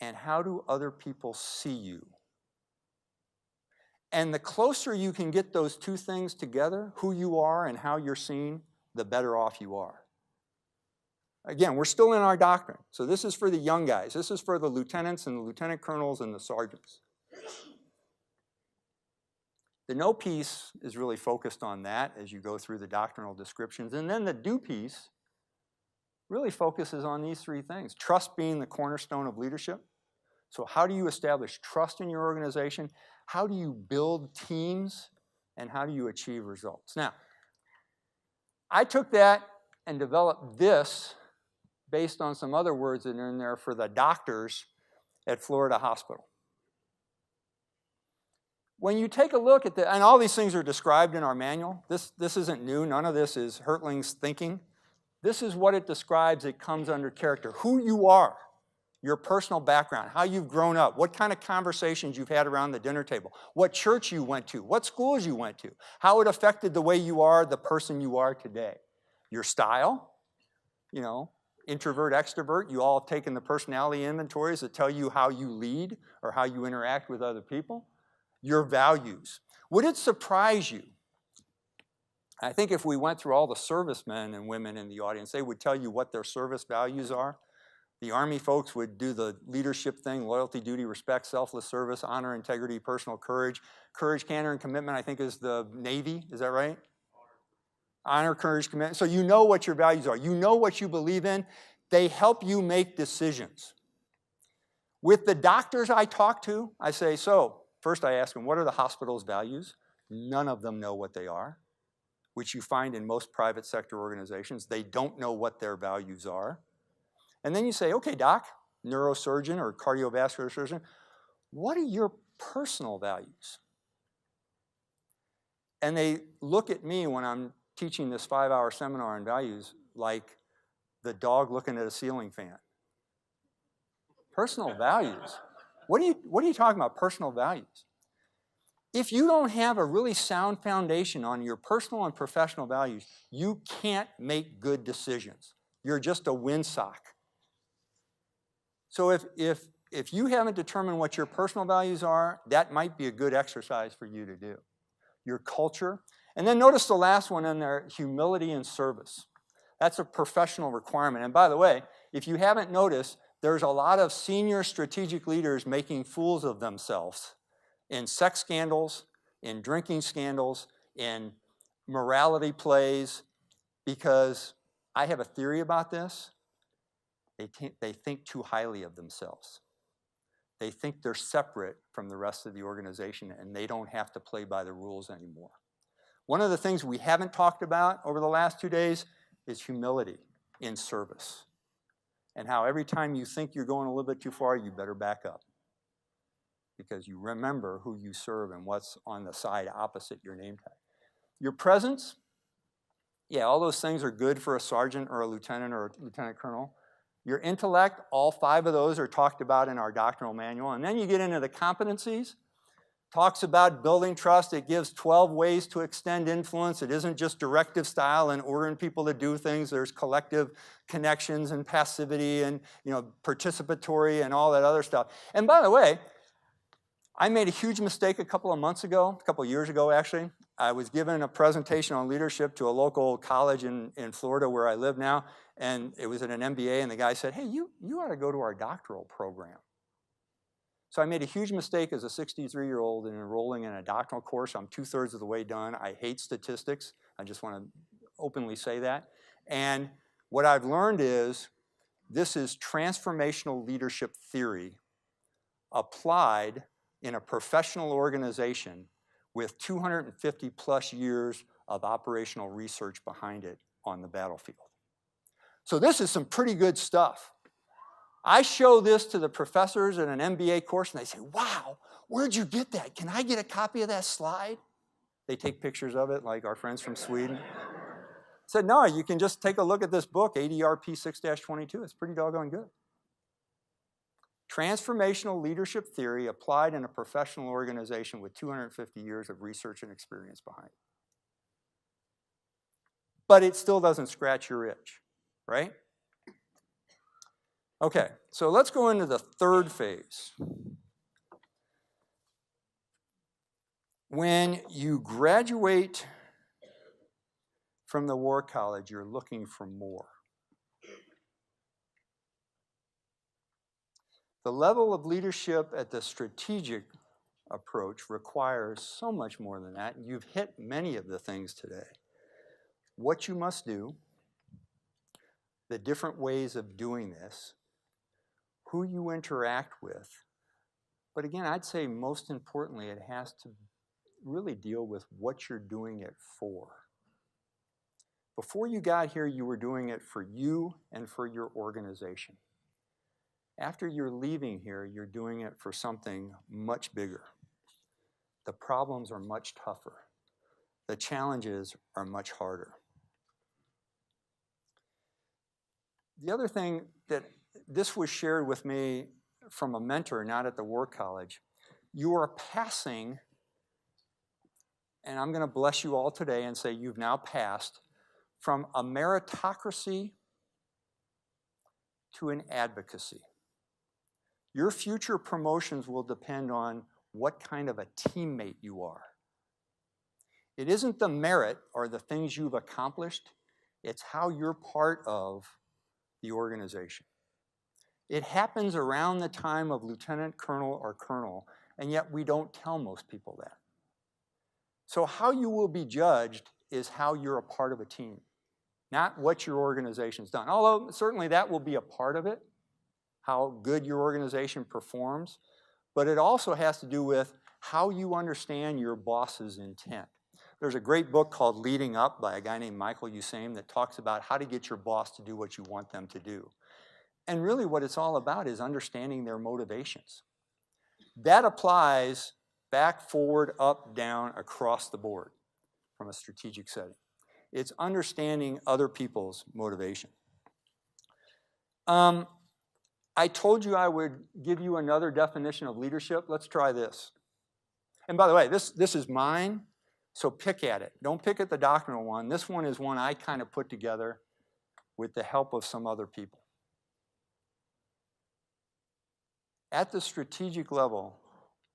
and how do other people see you? And the closer you can get those 2 things together, who you are and how you're seen, the better off you are. Again, we're still in our doctrine. So this is for the young guys. This is for the lieutenants and the lieutenant colonels and the sergeants. The know piece is really focused on that as you go through the doctrinal descriptions. And then the do piece really focuses on these 3 things. Trust being the cornerstone of leadership. So how do you establish trust in your organization? How do you build teams? And how do you achieve results? Now, I took that and developed this based on some other words that are in there for the doctors at Florida Hospital. When you take a look at and all these things are described in our manual. This isn't new. None of this is Hertling's thinking. This is what it describes. It comes under character. Who you are, your personal background, how you've grown up, what kind of conversations you've had around the dinner table, what church you went to, what schools you went to, how it affected the way you are, the person you are today. Your style, you know, introvert, extrovert, you all have taken the personality inventories that tell you how you lead or how you interact with other people. Your values. Would it surprise you? I think if we went through all the servicemen and women in the audience, they would tell you what their service values are. The Army folks would do the leadership thing, loyalty, duty, respect, selfless service, honor, integrity, personal courage. Courage, candor, and commitment, I think, is the Navy. Is that right? Honor, courage, commitment. So you know what your values are. You know what you believe in. They help you make decisions. With the doctors I talk to, I say, so first I ask them, what are the hospital's values? None of them know what they are, which you find in most private sector organizations. They don't know what their values are. And then you say, okay, doc, neurosurgeon or cardiovascular surgeon, what are your personal values? And they look at me when I'm teaching this 5-hour seminar on values like the dog looking at a ceiling fan. Personal values. What are you talking about, personal values? If you don't have a really sound foundation on your personal and professional values, you can't make good decisions. You're just a windsock. So if you haven't determined what your personal values are, that might be a good exercise for you to do. Your culture. And then notice the last one in there, humility and service. That's a professional requirement. And by the way, if you haven't noticed, there's a lot of senior strategic leaders making fools of themselves in sex scandals, in drinking scandals, in morality plays, because I have a theory about this. They think too highly of themselves. They think they're separate from the rest of the organization and they don't have to play by the rules anymore. One of the things we haven't talked about over the last 2 days is humility in service. And how every time you think you're going a little bit too far, you better back up. Because you remember who you serve and what's on the side opposite your name tag. Your presence, Yeah, all those things are good for a sergeant or a lieutenant colonel. Your intellect, all 5 of those are talked about in our doctrinal manual. And then you get into the competencies. Talks about building trust. It gives 12 ways to extend influence. It isn't just directive style and ordering people to do things. There's collective connections and passivity and participatory and all that other stuff. And by the way, I made a huge mistake a couple of years ago actually. I was given a presentation on leadership to a local college in Florida where I live now, and it was at an MBA, and the guy said, hey, you ought to go to our doctoral program. So I made a huge mistake as a 63-year-old in enrolling in a doctoral course. I'm 2/3 of the way done. I hate statistics. I just want to openly say that. And what I've learned is this is transformational leadership theory applied in a professional organization with 250 plus years of operational research behind it on the battlefield. So this is some pretty good stuff. I show this to the professors in an MBA course and they say, wow, where'd you get that? Can I get a copy of that slide? They take pictures of it like our friends from Sweden. I said, no, you can just take a look at this book, ADRP 6-22. It's pretty doggone good. Transformational leadership theory applied in a professional organization with 250 years of research and experience behind it. But it still doesn't scratch your itch, right? Okay, so let's go into the 3rd phase. When you graduate from the War College, you're looking for more. The level of leadership at the strategic approach requires so much more than that. You've hit many of the things today. What you must do, the different ways of doing this, who you interact with. But again, I'd say most importantly, it has to really deal with what you're doing it for. Before you got here, you were doing it for you and for your organization. After you're leaving here, you're doing it for something much bigger. The problems are much tougher. The challenges are much harder. The other thing that this was shared with me from a mentor, not at the War College, you are passing, and I'm going to bless you all today and say you've now passed from a meritocracy to an advocacy. Your future promotions will depend on what kind of a teammate you are. It isn't the merit or the things you've accomplished, it's how you're part of the organization. It happens around the time of lieutenant colonel or colonel, and yet we don't tell most people that. So how you will be judged is how you're a part of a team, not what your organization's done. Although certainly that will be a part of it, how good your organization performs, but it also has to do with how you understand your boss's intent. There's a great book called Leading Up by a guy named Michael Usaim that talks about how to get your boss to do what you want them to do. And really what it's all about is understanding their motivations. That applies back, forward, up, down, across the board from a strategic setting. It's understanding other people's motivation. I told you I would give you another definition of leadership. Let's try this. And by the way, this is mine, so pick at it. Don't pick at the doctrinal one. This one is one I kind of put together with the help of some other people. At the strategic level,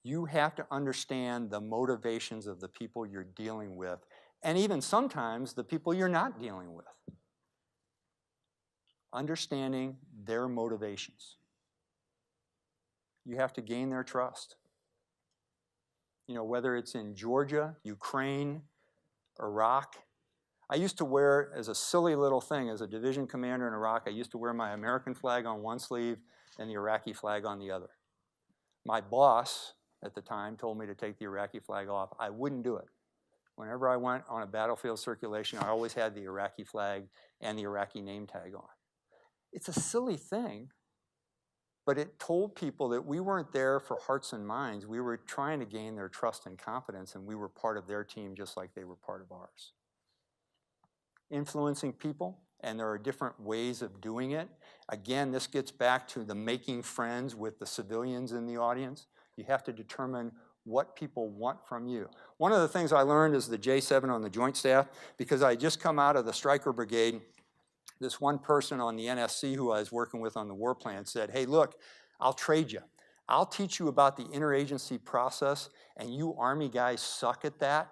you have to understand the motivations of the people you're dealing with, and even sometimes the people you're not dealing with. Understanding their motivations. You have to gain their trust. You know, whether it's in Georgia, Ukraine, Iraq. I used to wear, as a silly little thing, as a division commander in Iraq, I used to wear my American flag on one sleeve and the Iraqi flag on the other. My boss at the time told me to take the Iraqi flag off. I wouldn't do it. Whenever I went on a battlefield circulation, I always had the Iraqi flag and the Iraqi name tag on. It's a silly thing, but it told people that we weren't there for hearts and minds. We were trying to gain their trust and confidence, and we were part of their team just like they were part of ours. influencing people, and there are different ways of doing it. Again, this gets back to the making friends with the civilians in the audience. You have to determine what people want from you. One of the things I learned as the J7 on the Joint Staff, because I just come out of the Stryker Brigade, this one person on the NSC who I was working with on the war plan said, hey, look, I'll trade you. I'll teach you about the interagency process, and you Army guys suck at that.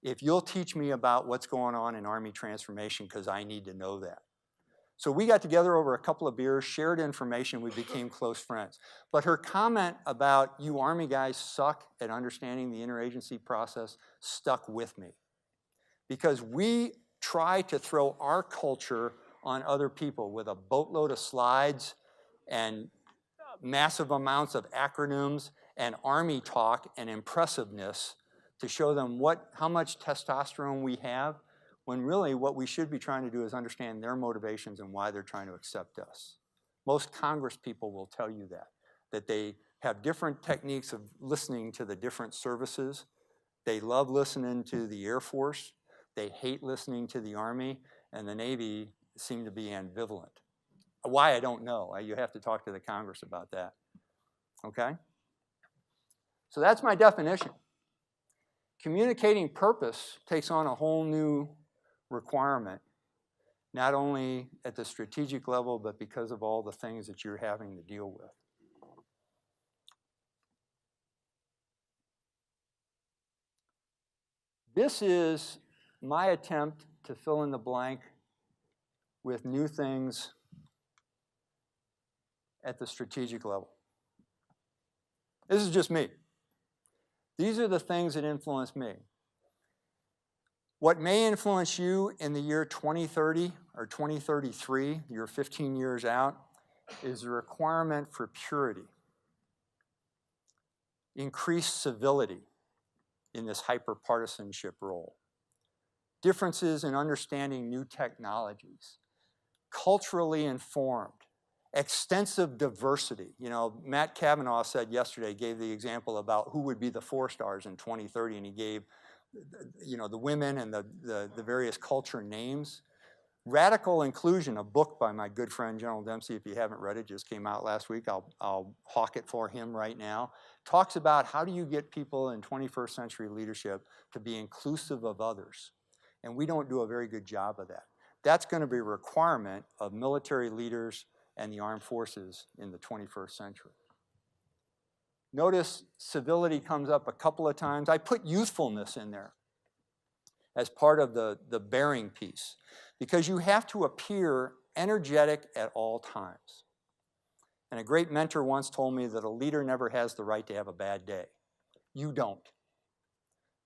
If you'll teach me about what's going on in Army transformation, because I need to know that. So we got together over a couple of beers, shared information, we became close friends. But her comment about you Army guys suck at understanding the interagency process stuck with me. Because we try to throw our culture on other people with a boatload of slides and massive amounts of acronyms and Army talk and impressiveness to show them how much testosterone we have, when really what we should be trying to do is understand their motivations and why they're trying to accept us. Most Congress people will tell you that they have different techniques of listening to the different services. They love listening to the Air Force. They hate listening to the Army, and the Navy seem to be ambivalent. Why, I don't know. You have to talk to the Congress about that, okay? So that's my definition. Communicating purpose takes on a whole new requirement, not only at the strategic level, but because of all the things that you're having to deal with. This is my attempt to fill in the blank with new things at the strategic level. This is just me. These are the things that influence me. What may influence you in the year 2030 or 2033, you're 15 years out, is a requirement for purity, increased civility in this hyper-partisanship role, differences in understanding new technologies, culturally informed, extensive diversity. You know, Matt Kavanaugh said yesterday, gave the example about who would be the 4 stars in 2030, and he gave, you know, the women and the various culture names. Radical Inclusion, a book by my good friend General Dempsey, if you haven't read it, just came out last week, I'll hawk it for him right now, talks about how do you get people in 21st century leadership to be inclusive of others. And we don't do a very good job of that. That's going to be a requirement of military leaders and the armed forces in the 21st century. Notice civility comes up a couple of times. I put youthfulness in there as part of the bearing piece, because you have to appear energetic at all times. And a great mentor once told me that a leader never has the right to have a bad day. You don't.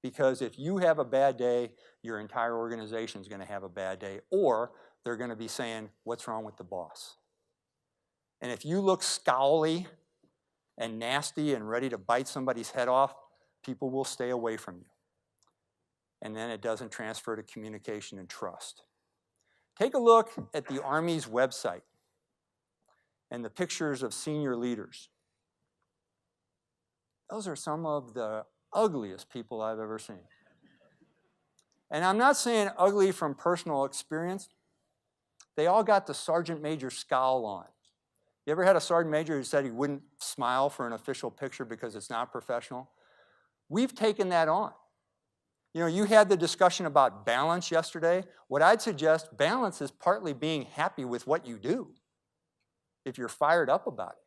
Because if you have a bad day, your entire organization is going to have a bad day, or they're going to be saying, what's wrong with the boss? And if you look scowly and nasty and ready to bite somebody's head off, people will stay away from you. And then it doesn't transfer to communication and trust. Take a look at the Army's website and the pictures of senior leaders. Those are some of the ugliest people I've ever seen. And I'm not saying ugly from personal experience. They all got the sergeant major scowl on. You ever had a sergeant major who said he wouldn't smile for an official picture because it's not professional? We've taken that on. You know, you had the discussion about balance yesterday. What I'd suggest, balance is partly being happy with what you do, if you're fired up about it.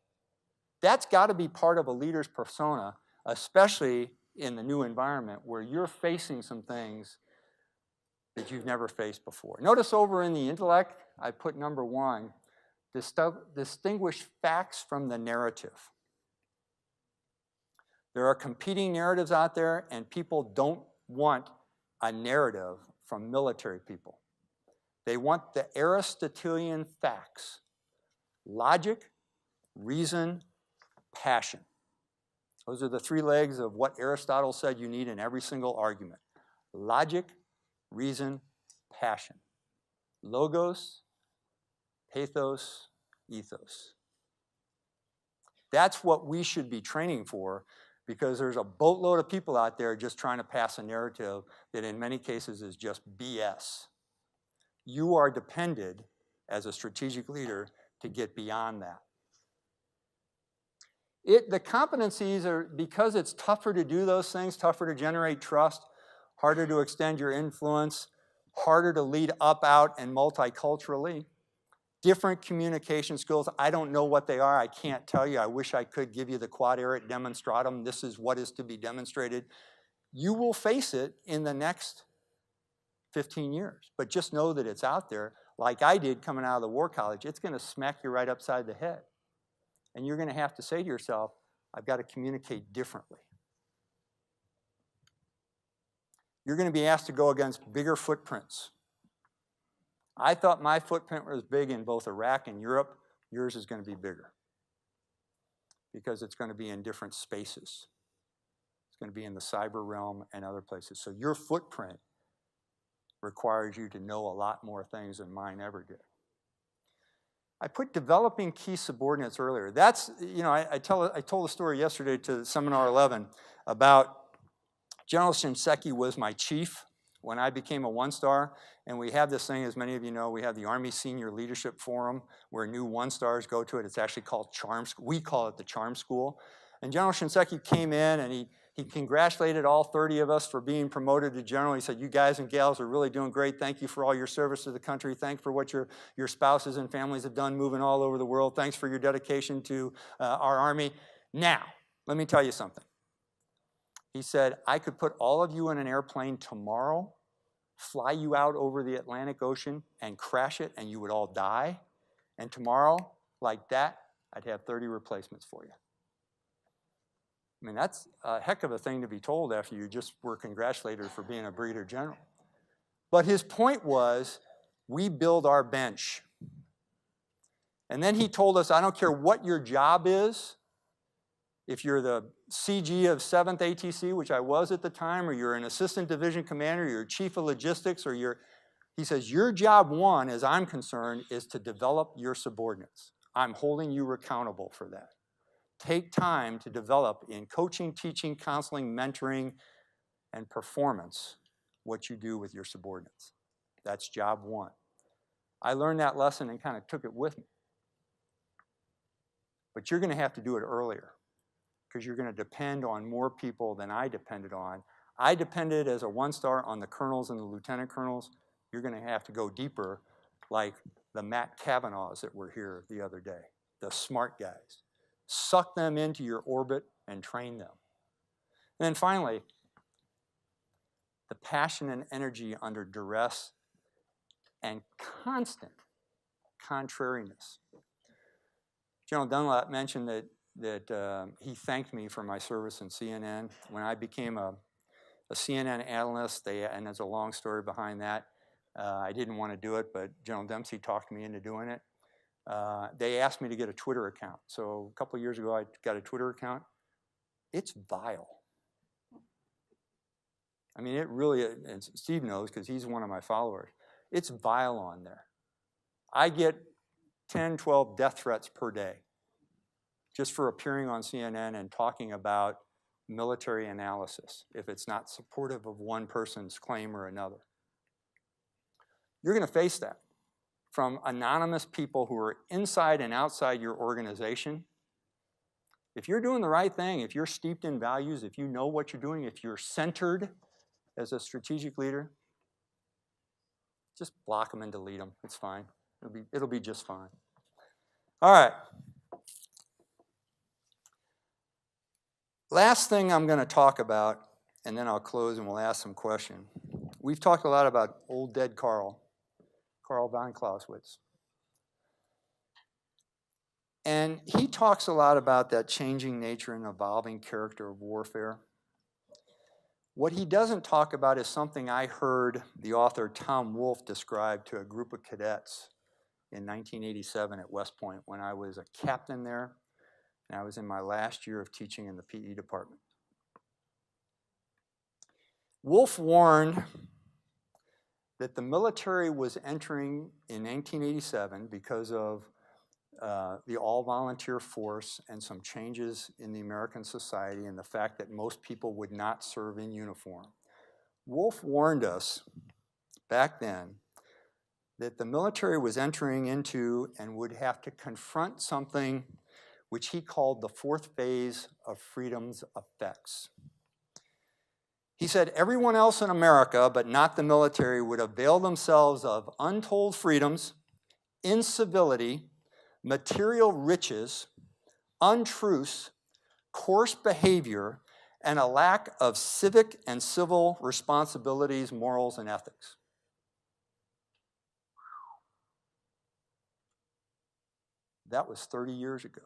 That's got to be part of a leader's persona, especially in the new environment where you're facing some things that you've never faced before. Notice over in the intellect, I put number 1, distinguish facts from the narrative. There are competing narratives out there, and people don't want a narrative from military people. They want the Aristotelian facts: logic, reason, passion. Those are the 3 legs of what Aristotle said you need in every single argument. Logic, reason, passion. Logos, pathos, ethos. That's what we should be training for, because there's a boatload of people out there just trying to pass a narrative that in many cases is just BS. you are depended as a strategic leader to get beyond that. The competencies are, because it's tougher to do those things, tougher to generate trust, harder to extend your influence, harder to lead up, out, and multiculturally. Different communication skills, I don't know what they are, I can't tell you. I wish I could give you the quad erit demonstratum, this is what is to be demonstrated. You will face it in the next 15 years, but just know that it's out there. Like I did coming out of the War College, it's gonna smack you right upside the head. And you're gonna have to say to yourself, I've got to communicate differently. You're gonna be asked to go against bigger footprints. I thought my footprint was big in both Iraq and Europe. Yours is gonna be bigger because it's gonna be in different spaces. It's gonna be in the cyber realm and other places. So your footprint requires you to know a lot more things than mine ever did. I put developing key subordinates earlier. That's, you know, I told a story yesterday to Seminar 11 about General Shinseki was my chief when I became a one-star, and we have this thing, as many of you know, we have the Army Senior Leadership Forum where new one-stars go to it. It's actually called Charm School. We call it the Charm School. And General Shinseki came in and he congratulated all 30 of us for being promoted to general. He said, you guys and gals are really doing great. Thank you for all your service to the country. Thanks for what your spouses and families have done moving all over the world. Thanks for your dedication to our Army. Now, let me tell you something. He said, I could put all of you in an airplane tomorrow, fly you out over the Atlantic Ocean and crash it and you would all die. And tomorrow, like that, I'd have 30 replacements for you. I mean, that's a heck of a thing to be told after you just were congratulated for being a brigadier general. But his point was, we build our bench. And then he told us, I don't care what your job is, if you're the CG of 7th ATC, which I was at the time, or you're an assistant division commander, you're chief of logistics, or he says, your job one, as I'm concerned, is to develop your subordinates. I'm holding you accountable for that. Take time to develop in coaching, teaching, counseling, mentoring, and performance what you do with your subordinates. That's job one. I learned that lesson and kind of took it with me. But you're going to have to do it earlier because you're going to depend on more people than I depended on. I depended as a one-star on the colonels and the lieutenant colonels. You're going to have to go deeper like the Matt Kavanaughs that were here the other day, the smart guys. Suck them into your orbit and train them. And then finally, the passion and energy under duress and constant contrariness. General Dunlap mentioned that he thanked me for my service in CNN. When I became a CNN analyst, and there's a long story behind that, I didn't want to do it, but General Dempsey talked me into doing it. They asked me to get a Twitter account. So a couple of years ago, I got a Twitter account. It's vile. I mean, it really, and Steve knows because he's one of my followers, it's vile on there. I get 10, 12 death threats per day just for appearing on CNN and talking about military analysis if it's not supportive of one person's claim or another. You're going to face that from anonymous people who are inside and outside your organization. If you're doing the right thing, if you're steeped in values, if you know what you're doing, if you're centered as a strategic leader, just block them and delete them. It's fine. It'll be just fine. All right. Last thing I'm going to talk about, and then I'll close and we'll ask some questions. We've talked a lot about old dead Carl von Clausewitz. And he talks a lot about that changing nature and evolving character of warfare. What he doesn't talk about is something I heard the author Tom Wolfe describe to a group of cadets in 1987 at West Point when I was a captain there, and I was in my last year of teaching in the PE department. Wolfe warned that the military was entering in 1987 because of the all-volunteer force and some changes in the American society and the fact that most people would not serve in uniform. Wolfe warned us back then that the military was entering into and would have to confront something which he called the fourth phase of freedom's effects. He said everyone else in America, but not the military, would avail themselves of untold freedoms, incivility, material riches, untruths, coarse behavior, and a lack of civic and civil responsibilities, morals, and ethics. That was 30 years ago.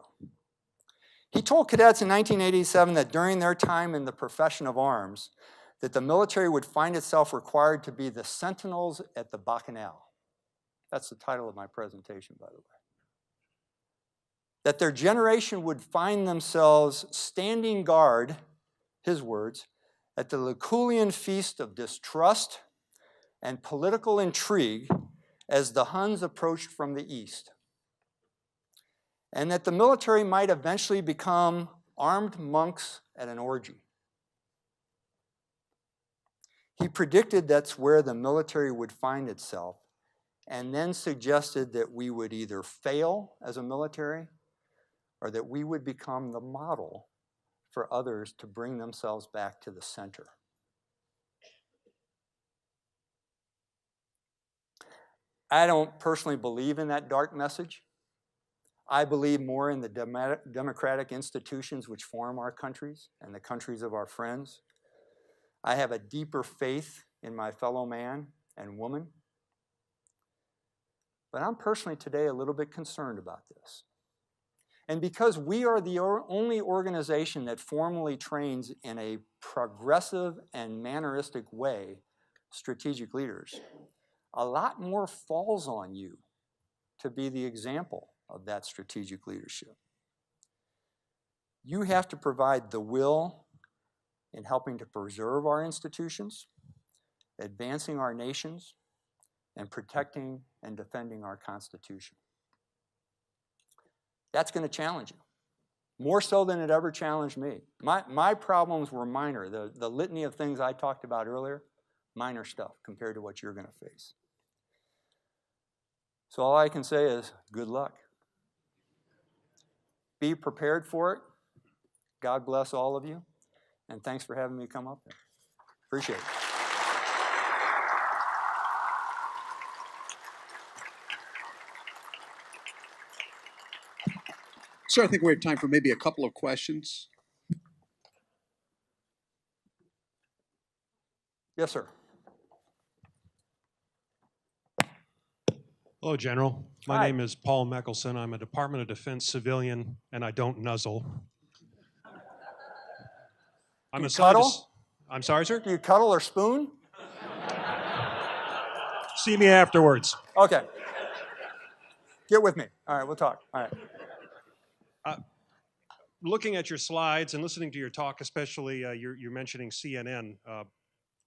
He told cadets in 1987 that during their time in the profession of arms, that the military would find itself required to be the sentinels at the Bacchanal. That's the title of my presentation, by the way. That their generation would find themselves standing guard, his words, at the Lucullian feast of distrust and political intrigue as the Huns approached from the east. And that the military might eventually become armed monks at an orgy. He predicted that's where the military would find itself, and then suggested that we would either fail as a military or that we would become the model for others to bring themselves back to the center. I don't personally believe in that dark message. I believe more in the democratic institutions which form our countries and the countries of our friends. I have a deeper faith in my fellow man and woman. But I'm personally today a little bit concerned about this. And because we are the only organization that formally trains in a progressive and manneristic way strategic leaders, a lot more falls on you to be the example of that strategic leadership. You have to provide the will in helping to preserve our institutions, advancing our nations, and protecting and defending our Constitution. That's going to challenge you, more so than it ever challenged me. My problems were minor. The litany of things I talked about earlier, minor stuff compared to what you're going to face. So all I can say is good luck. Be prepared for it. God bless all of you. And thanks for having me come up there. Appreciate it. Sir, I think we have time for maybe a couple of questions. Yes, sir. Hello, General. My Hi. name is Paul Meckelson. I'm a Department of Defense civilian, and I don't nuzzle. Do you cuddle? I'm sorry, sir? Do you cuddle or spoon? See me afterwards. Okay. Get with me. All right, we'll talk. All right. Looking at your slides and listening to your talk, especially you're mentioning CNN,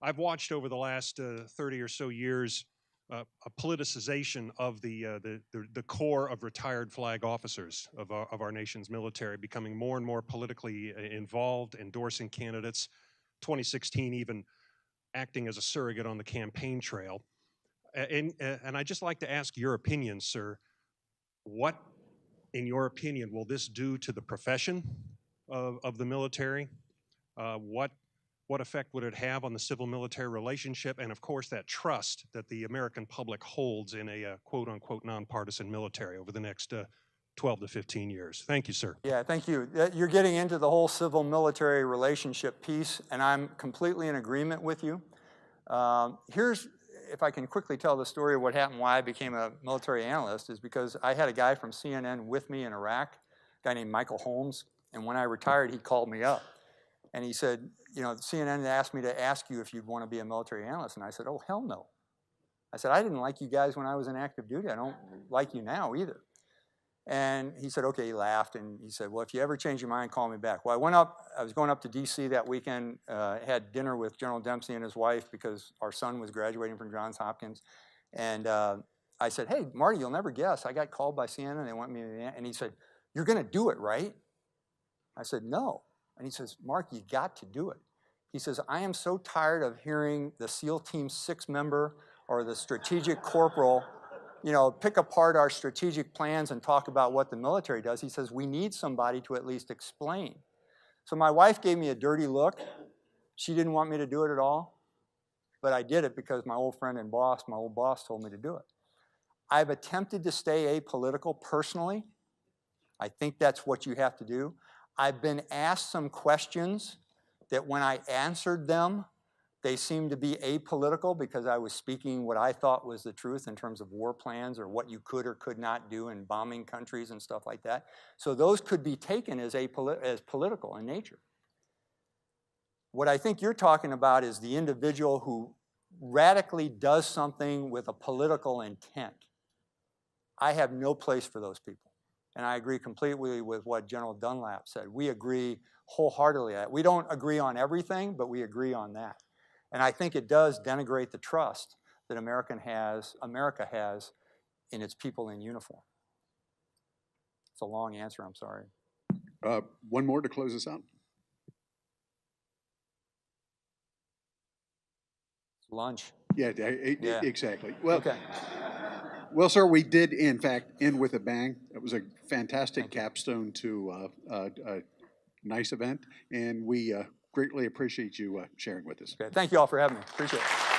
I've watched over the last 30 or so years a politicization of the core of retired flag officers of our nation's military, becoming more and more politically involved, endorsing candidates, 2016 even acting as a surrogate on the campaign trail. And I'd just like to ask your opinion, sir. What, in your opinion, will this do to the profession of the military? What effect would it have on the civil-military relationship, and of course that trust that the American public holds in a quote-unquote nonpartisan military over the next 12 to 15 years? Thank you, sir. Yeah, thank you. You're getting into the whole civil-military relationship piece, and I'm completely in agreement with you. Here's, if I can quickly tell the story of what happened, why I became a military analyst, is because I had a guy from CNN with me in Iraq, a guy named Michael Holmes, and when I retired, he called me up. And he said, you know, CNN asked me to ask you if you'd want to be a military analyst. And I said, oh, hell no. I said, I didn't like you guys when I was in active duty. I don't like you now either. And he said, okay, he laughed. And he said, well, if you ever change your mind, call me back. Well, I was going up to DC that weekend, had dinner with General Dempsey and his wife because our son was graduating from Johns Hopkins. And I said, hey, Marty, you'll never guess. I got called by CNN. They want me to, and he said, you're going to do it, right? I said, no. And he says, Mark, you got to do it. He says, I am so tired of hearing the SEAL Team 6 member or the strategic corporal you know, pick apart our strategic plans and talk about what the military does. He says, we need somebody to at least explain. So my wife gave me a dirty look. She didn't want me to do it at all, but I did it because my old friend and boss, my old boss, told me to do it. I've attempted to stay apolitical personally. I think that's what you have to do. I've been asked some questions that when I answered them, they seemed to be apolitical because I was speaking what I thought was the truth in terms of war plans or what you could or could not do in bombing countries and stuff like that. So those could be taken as political in nature. What I think you're talking about is the individual who radically does something with a political intent. I have no place for those people. And I agree completely with what General Dunlap said. We agree wholeheartedly. We don't agree on everything, but we agree on that. And I think it does denigrate the trust that America has in its people in uniform. It's a long answer, I'm sorry. One more to close us out. Lunch. Yeah, Yeah. exactly. Well, Okay. well, sir, we did in fact end with a bang. It was a fantastic Thank you. capstone to a nice event, and we greatly appreciate you sharing with us. Okay. Thank you all for having me. Appreciate it.